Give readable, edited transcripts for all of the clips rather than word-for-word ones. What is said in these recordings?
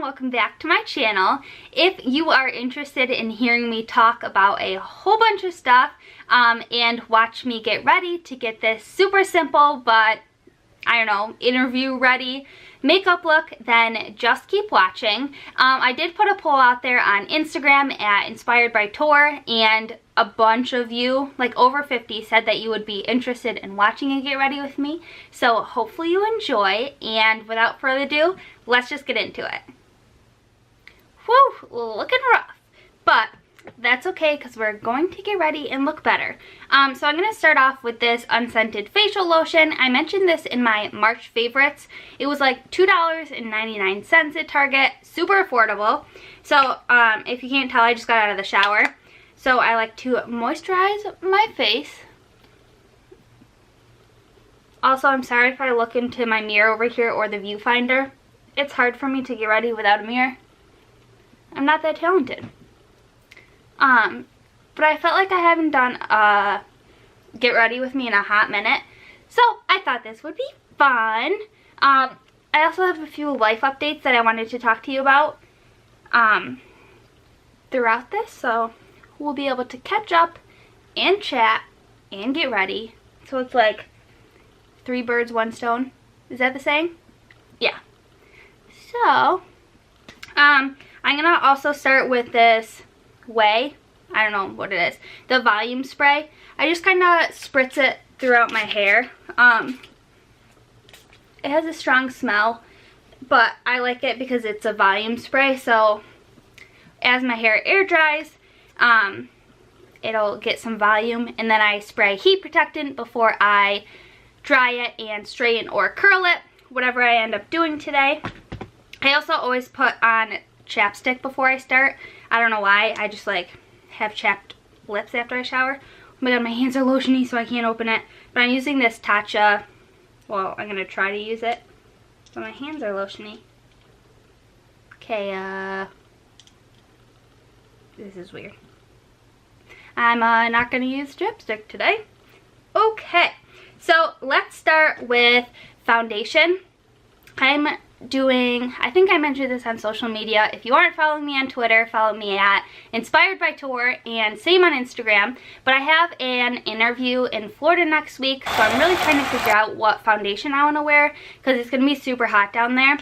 welcome back to my channel. If you are interested in hearing me talk about a whole bunch of stuff and watch me get ready to get this super simple but I don't know, interview ready makeup look, then just keep watching. I did put a poll out there on Instagram at InspiredByTor, and a bunch of you, like over 50, said that you would be interested in watching and get ready with me. So hopefully you enjoy, and without further ado, let's just get into it. Whew, looking rough, but that's okay because we're going to get ready and look better. So I'm going to start off with this unscented facial lotion. I mentioned this in my March favorites. It was like $2.99 at Target, super affordable. So if you can't tell, I just got out of the shower. So I like to moisturize my face. Also, I'm sorry if I look into my mirror over here or the viewfinder. It's hard for me to get ready without a mirror. I'm not that talented. But I felt like I haven't done get ready with me in a hot minute, so I thought this would be fun. I also have a few life updates that I wanted to talk to you about throughout this, so we'll be able to catch up and chat and get ready. So it's like 3 birds, 1 stone. Is that the saying? Yeah. So I'm gonna also start with this I don't know what it is, the volume spray. I just kind of spritz it throughout my hair. It has a strong smell, but I like it because it's a volume spray, so as my hair air dries, it'll get some volume, and then I spray heat protectant before I dry it and straighten or curl it, whatever I end up doing today. I also always put on chapstick before I start. I don't know why, I just like have chapped lips after I shower. Oh my god, my hands are lotiony, so I can't open it. But I'm using this Tatcha. Well, I'm gonna try to use it. But my hands are lotiony. Okay, this is weird. I'm not gonna use chapstick today. Okay, so let's start with foundation. I'm doing, I think I mentioned this on social media. If you aren't following me on Twitter, follow me at InspiredByTor, and same on Instagram. But I have an interview in Florida next week, so I'm really trying to figure out what foundation I want to wear because it's going to be super hot down there.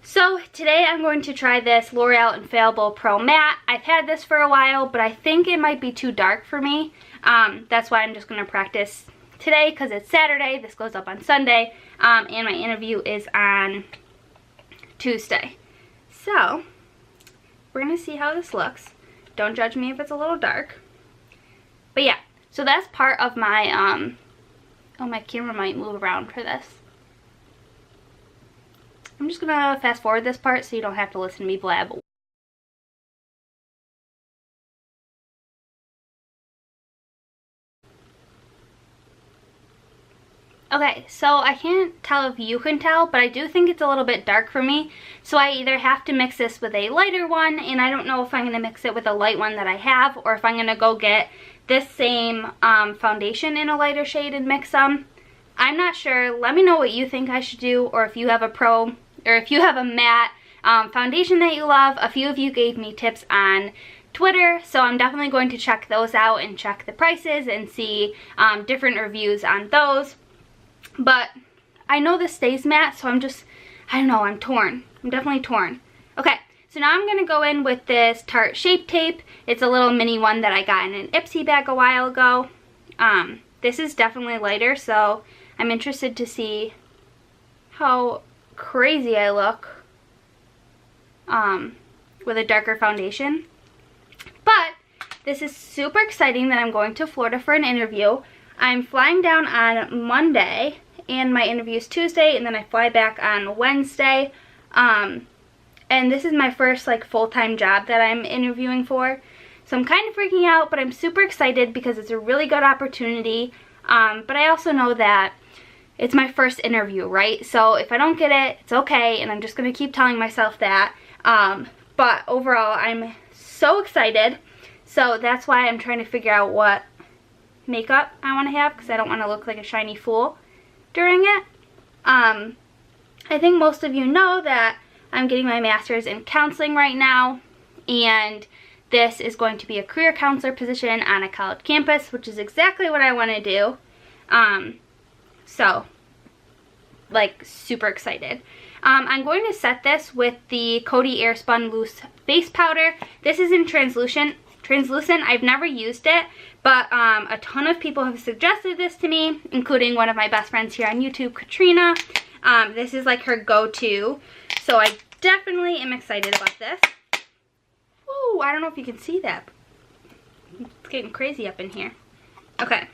So today I'm going to try this L'Oreal Infallible Pro Matte. I've had this for a while, but I think it might be too dark for me. That's why I'm just going to practice today because it's Saturday. This goes up on Sunday, and my interview is on Tuesday. So we're gonna see how this looks. Don't judge me if it's a little dark. But yeah, so that's part of my oh, my camera might move around for this. I'm just gonna fast forward this part so you don't have to listen to me blab. Okay, so I can't tell if you can tell, but I do think it's a little bit dark for me. So I either have to mix this with a lighter one, and I don't know if I'm going to mix it with a light one that I have, or if I'm going to go get this same foundation in a lighter shade and mix them. I'm not sure. Let me know what you think I should do, or if you have a pro, or if you have a matte foundation that you love. A few of you gave me tips on Twitter, so I'm definitely going to check those out and check the prices and see different reviews on those. But I know this stays matte, so I don't know, I'm torn. I'm definitely torn. Okay, so now I'm going to go in with this Tarte Shape Tape. It's a little mini one that I got in an Ipsy bag a while ago. This is definitely lighter, so I'm interested to see how crazy I look with a darker foundation. But this is super exciting that I'm going to Florida for an interview. I'm flying down on Monday, and my interview is Tuesday, and then I fly back on Wednesday. And this is my first like full-time job that I'm interviewing for. So I'm kind of freaking out, but I'm super excited because it's a really good opportunity. But I also know that it's my first interview, right? So if I don't get it, it's okay, and I'm just going to keep telling myself that. But overall, I'm so excited. So that's why I'm trying to figure out what makeup I want to have, because I don't want to look like a shiny fool during it. I think most of you know that I'm getting my master's in counseling right now, and this is going to be a career counselor position on a college campus, which is exactly what I want to do. So, like, super excited. I'm going to set this with the Coty Airspun Loose Face Powder. This is in translucent. I've never used it, but a ton of people have suggested this to me, including one of my best friends here on YouTube, Katrina. This is like her go-to, so I definitely am excited about this. Woo, I don't know if you can see that. It's getting crazy up in here. Okay.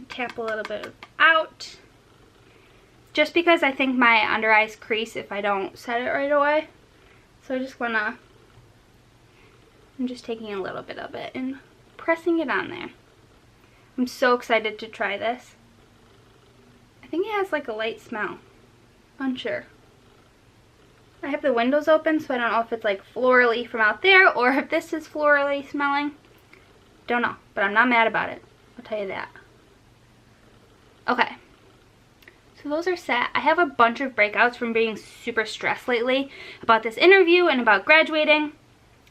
Tap a little bit out. Just because I think my under eyes crease if I don't set it right away. So I just wanna, I'm just taking a little bit of it and pressing it on there. I'm so excited to try this. I think it has like a light smell. Unsure. I have the windows open, so I don't know if it's like florally from out there or if this is florally smelling. Don't know, but I'm not mad about it. I'll tell you that. Okay. So those are set. I have a bunch of breakouts from being super stressed lately about this interview and about graduating.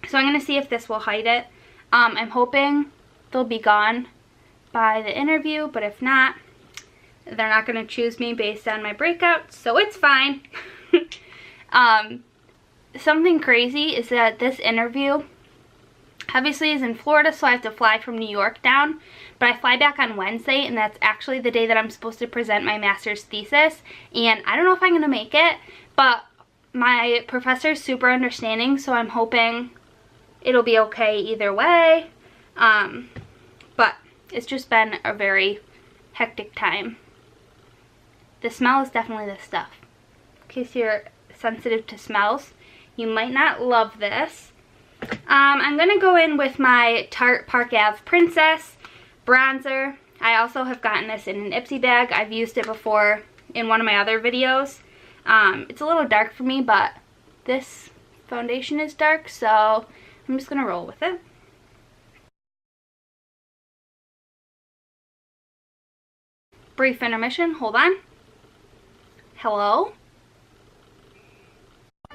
So I'm going to see if this will hide it. I'm hoping they'll be gone by the interview, but if not, they're not going to choose me based on my breakouts, so it's fine. Something crazy is that this interview obviously is in Florida, so I have to fly from New York down, but I fly back on Wednesday, and that's actually the day that I'm supposed to present my master's thesis, and I don't know if I'm going to make it, but my professor's super understanding, so I'm hoping it'll be okay either way. But it's just been a very hectic time. The smell is definitely the stuff. In case you're sensitive to smells, you might not love this. I'm going to go in with my Tarte Park Ave Princess bronzer. I also have gotten this in an Ipsy bag. I've used it before in one of my other videos. It's a little dark for me, but this foundation is dark, so I'm just going to roll with it. Brief intermission. Hold on. Hello?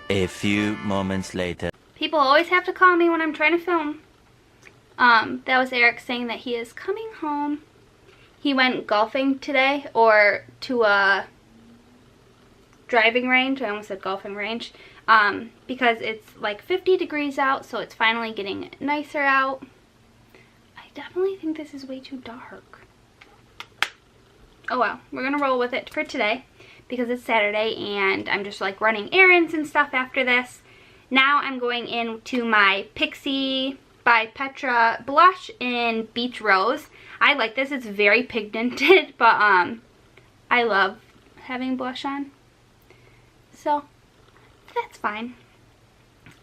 A few moments later. People always have to call me when I'm trying to film. That was Eric saying that he is coming home. He went golfing today, or to a driving range. I almost said golfing range. Because it's like 50 degrees out, so it's finally getting nicer out. I definitely think this is way too dark. Oh well, we're gonna roll with it for today because it's Saturday and I'm just like running errands and stuff after this. Now I'm going into my Pixie by Petra blush in Beach Rose. I like this. It's very pigmented, but I love having blush on, so that's fine.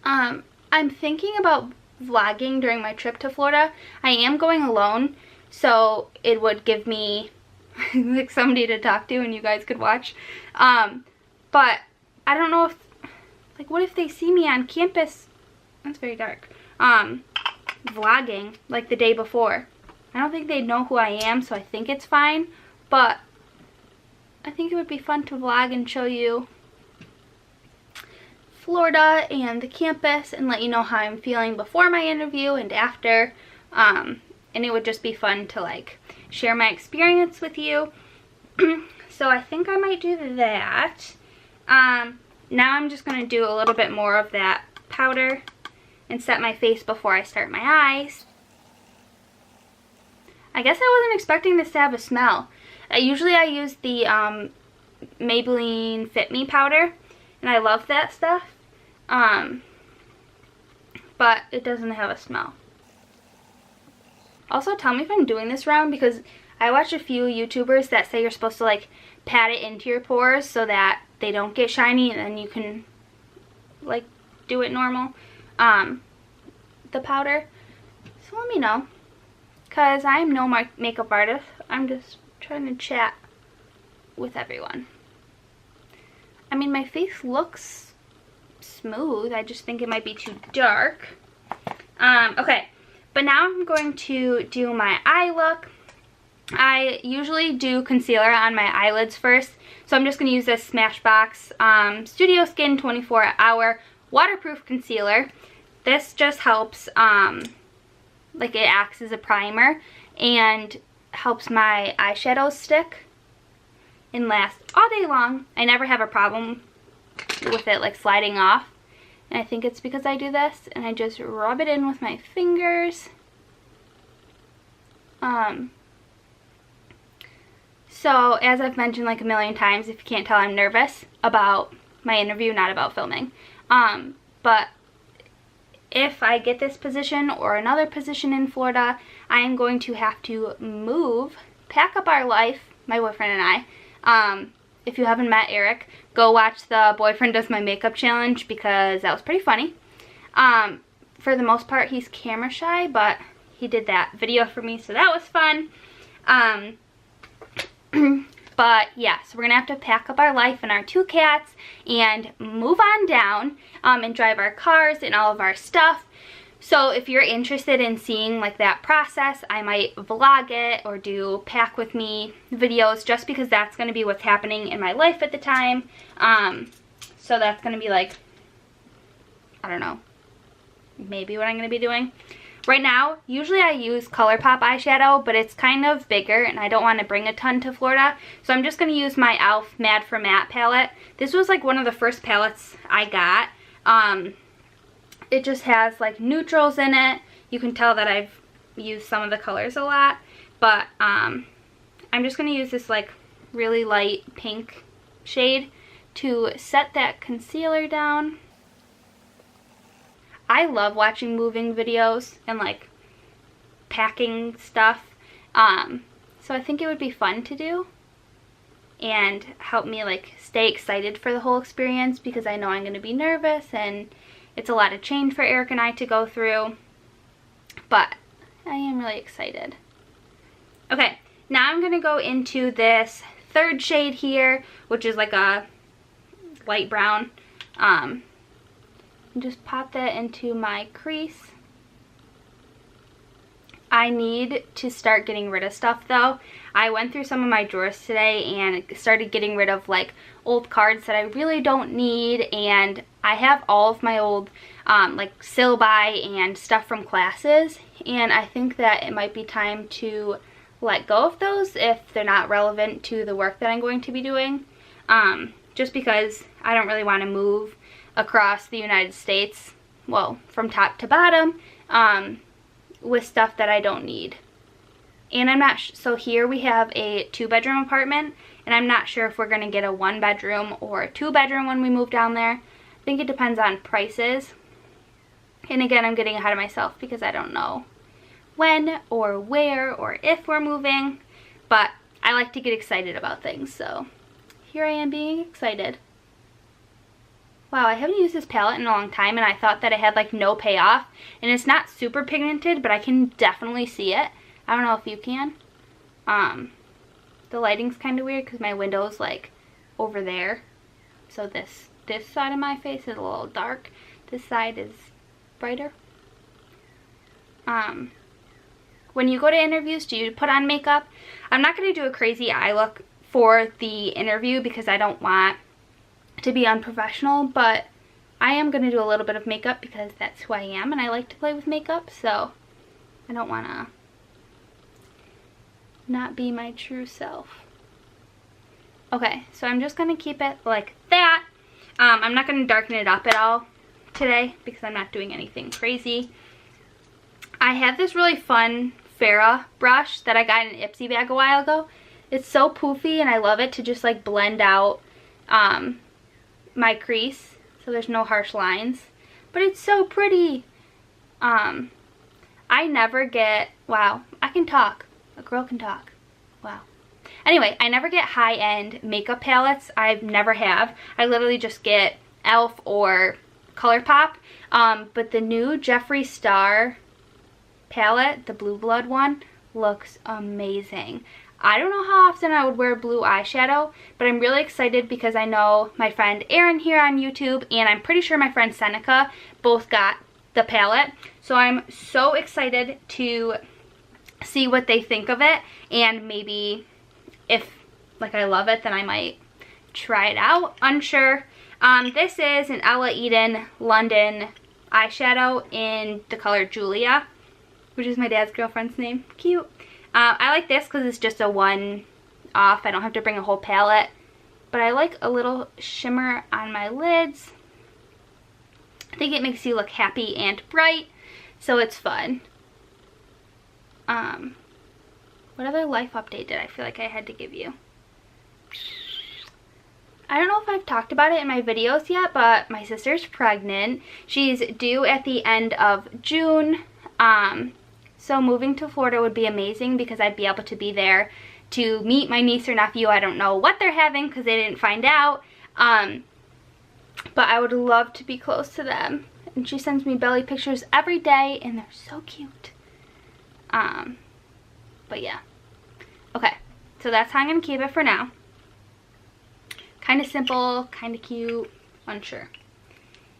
I'm thinking about vlogging during my trip to Florida. I am going alone, so it would give me like somebody to talk to and you guys could watch. But I don't know if, like, what if they see me on campus? That's very dark. Vlogging like the day before. I don't think they'd know who I am, so I think it's fine. But I think it would be fun to vlog and show you Florida and the campus and let you know how I'm feeling before my interview and after. And it would just be fun to like share my experience with you. So I think I might do that. Now I'm just going to do a little bit more of that powder and set my face before I start my eyes. I guess I wasn't expecting this to have a smell. Usually I use the Maybelline Fit Me powder, and I love that stuff. But it doesn't have a smell. Also, tell me if I'm doing this wrong, because I watch a few YouTubers that say you're supposed to like pat it into your pores so that they don't get shiny, and then you can like do it normal. The powder. So let me know, because I'm no makeup artist. I'm just trying to chat with everyone. I mean, my face looks smooth. I just think it might be too dark. Okay, but now I'm going to do my eye look. I usually do concealer on my eyelids first, so I'm just going to use this Smashbox Studio Skin 24-hour waterproof concealer. This just helps, like it acts as a primer and helps my eyeshadows stick and last all day long. I never have a problem with it like sliding off, and I think it's because I do this and I just rub it in with my fingers. So as I've mentioned like a million times, if you can't tell, I'm nervous about my interview, not about filming. But if I get this position or another position in Florida, I am going to have to move, pack up our life, my boyfriend and I. If you haven't met Eric, go watch the Boyfriend Does My Makeup challenge because that was pretty funny. For the most part, he's camera shy, but he did that video for me, so that was fun. But yeah, so we're gonna have to pack up our life and our 2 cats and move on down and drive our cars and all of our stuff. So if you're interested in seeing like that process, I might vlog it or do pack with me videos, just because that's gonna be what's happening in my life at the time. So that's gonna be like, I don't know, maybe what I'm gonna be doing. Right now, usually I use ColourPop eyeshadow, but it's kind of bigger and I don't want to bring a ton to Florida. So I'm just going to use my e.l.f. Mad for Matte palette. This was like one of the first palettes I got. It just has like neutrals in it. You can tell that I've used some of the colors a lot. But I'm just going to use this like really light pink shade to set that concealer down. I love watching moving videos and like packing stuff, so I think it would be fun to do and help me like stay excited for the whole experience, because I know I'm going to be nervous and it's a lot of change for Eric and I to go through, but I am really excited. Okay, now I'm going to go into this 3rd shade here, which is like a light brown. And just pop that into my crease. I need to start getting rid of stuff though. I went through some of my drawers today and started getting rid of like old cards that I really don't need, and I have all of my old like syllabi and stuff from classes, and I think that it might be time to let go of those if they're not relevant to the work that I'm going to be doing, just because I don't really want to move across the United States, well, from top to bottom, with stuff that I don't need. And I'm not so here we have a 2-bedroom apartment, and I'm not sure if we're going to get a 1-bedroom or a 2-bedroom when we move down there. I think it depends on prices. And again, I'm getting ahead of myself because I don't know when or where or if we're moving, but I like to get excited about things, so here I am being excited. Wow, I haven't used this palette in a long time, and I thought that it had like no payoff, and it's not super pigmented, but I can definitely see it. I don't know if you can. The lighting's kind of weird because my window's like over there, so this side of my face is a little dark. This side is brighter. When you go to interviews, do you put on makeup? I'm not going to do a crazy eye look for the interview because I don't want to be unprofessional, but I am going to do a little bit of makeup because that's who I am and I like to play with makeup, so I don't want to not be my true self. Okay, so I'm just going to keep it like that. I'm not going to darken it up at all today because I'm not doing anything crazy. I have this really fun Farrah brush that I got in an Ipsy bag a while ago. It's so poofy and I love it to just like blend out my crease so there's no harsh lines, but it's so pretty. I never get, wow, I can talk, a girl can talk, wow. Anyway, I never get high-end makeup palettes. I never have. I literally just get e.l.f. or ColourPop, but the new Jeffree Star palette, the Blue Blood one, looks amazing. I don't know how often I would wear blue eyeshadow, but I'm really excited because I know my friend Erin here on YouTube, and I'm pretty sure my friend Seneca both got the palette. So I'm so excited to see what they think of it, and maybe if like I love it, then I might try it out. Unsure. This is an Ella Eden London eyeshadow in the color Julia, which is my dad's girlfriend's name. Cute. I like this because it's just a one-off. I don't have to bring a whole palette. But I like a little shimmer on my lids. I think it makes you look happy and bright, so it's fun. What other life update did I feel like I had to give you? I don't know if I've talked about it in my videos yet, but my sister's pregnant. She's due at the end of June. So moving to Florida would be amazing because I'd be able to be there to meet my niece or nephew. I don't know what they're having because they didn't find out. But I would love to be close to them. And she sends me belly pictures every day and they're so cute. But yeah. Okay, so that's how I'm going to keep it for now. Kind of simple, kind of cute, unsure.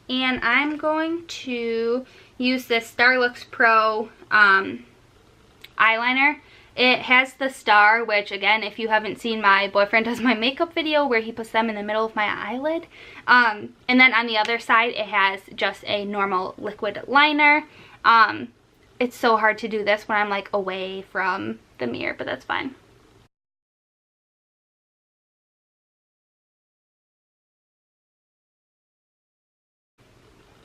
And I'm going to use this Starlux Pro eyeliner. It has the star, which again, if you haven't seen my boyfriend does my makeup video where he puts them in the middle of my eyelid. And then on the other side, it has just a normal liquid liner. It's so hard to do this when I'm like away from the mirror, but that's fine.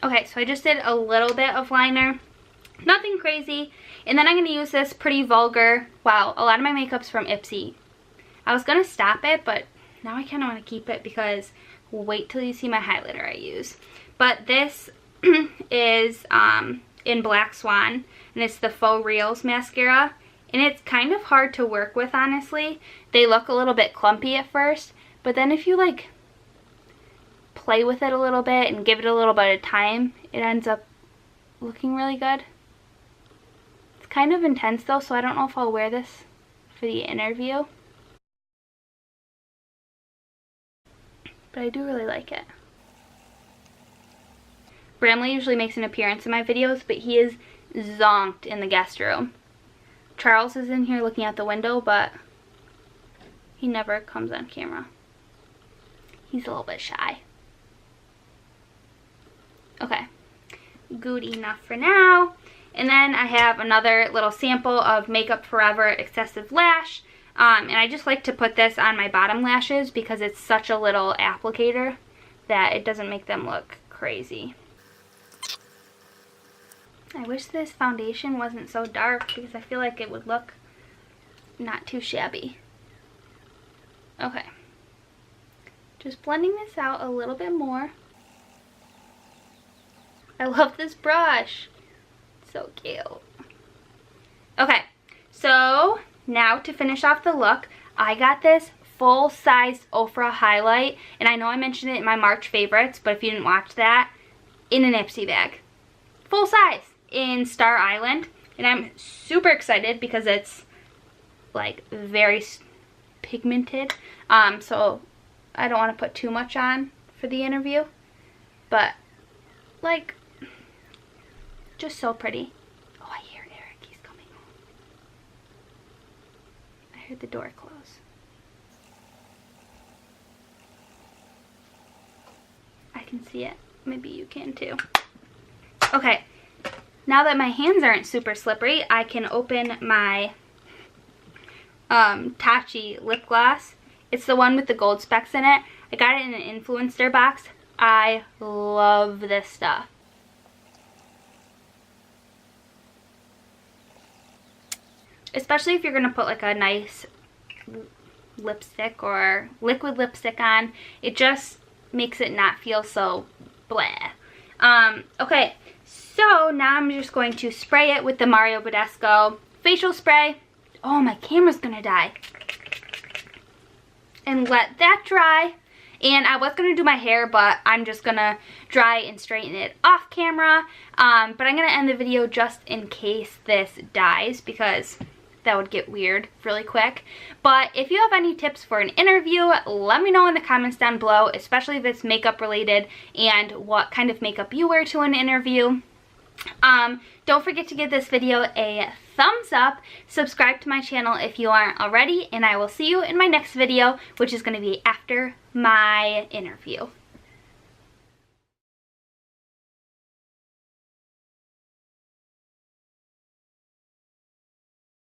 Okay, so I just did a little bit of liner, nothing crazy. And then I'm going to use this Pretty Vulgar. Wow, a lot of my makeup's from Ipsy. I was going to stop it, but now I kind of want to keep it because wait till you see my highlighter I use. But this is in Black Swan, and it's the Faux Reals mascara. And it's kind of hard to work with, honestly. They look a little bit clumpy at first, but then if you like play with it a little bit and give it a little bit of time, it ends up looking really good. It's kind of intense though, so I don't know if I'll wear this for the interview. But I do really like it. Bramley usually makes an appearance in my videos, but he is zonked in the guest room. Charles is in here looking out the window, but he never comes on camera. He's a little bit shy. Okay, good enough for now. And then I have another little sample of Makeup Forever Excessive Lash. And I just like to put this on my bottom lashes because it's such a little applicator that it doesn't make them look crazy. I wish this foundation wasn't so dark because I feel like it would look not too shabby. Okay, just blending this out a little bit more. I love this brush. It's so cute. Okay, so now to finish off the look, I got this full-size Ofra highlight, and I know I mentioned it in my March favorites, but if you didn't watch that, in an Ipsy bag. Full size in Star Island, and I'm super excited because it's like very pigmented, so I don't want to put too much on for the interview, but like just so pretty. Oh, I hear Eric, he's coming home. I heard the door close. I can see it, maybe you can too. Okay, now that my hands aren't super slippery, I can open my Tachi lip gloss. It's the one with the gold specks in it. I got it in an influencer box. I love this stuff. Especially if you're going to put like a nice lipstick or liquid lipstick on. It just makes it not feel so blah. Okay, so now I'm just going to spray it with the Mario Badescu facial spray. Oh, my camera's going to die. And let that dry. And I was going to do my hair, but I'm just going to dry and straighten it off camera. But I'm going to end the video just in case this dies because that would get weird really quick. But if you have any tips for an interview, let me know in the comments down below, especially if it's makeup related and what kind of makeup you wear to an interview. Don't forget to give this video a thumbs up, subscribe to my channel if you aren't already, and I will see you in my next video, which is going to be after my interview.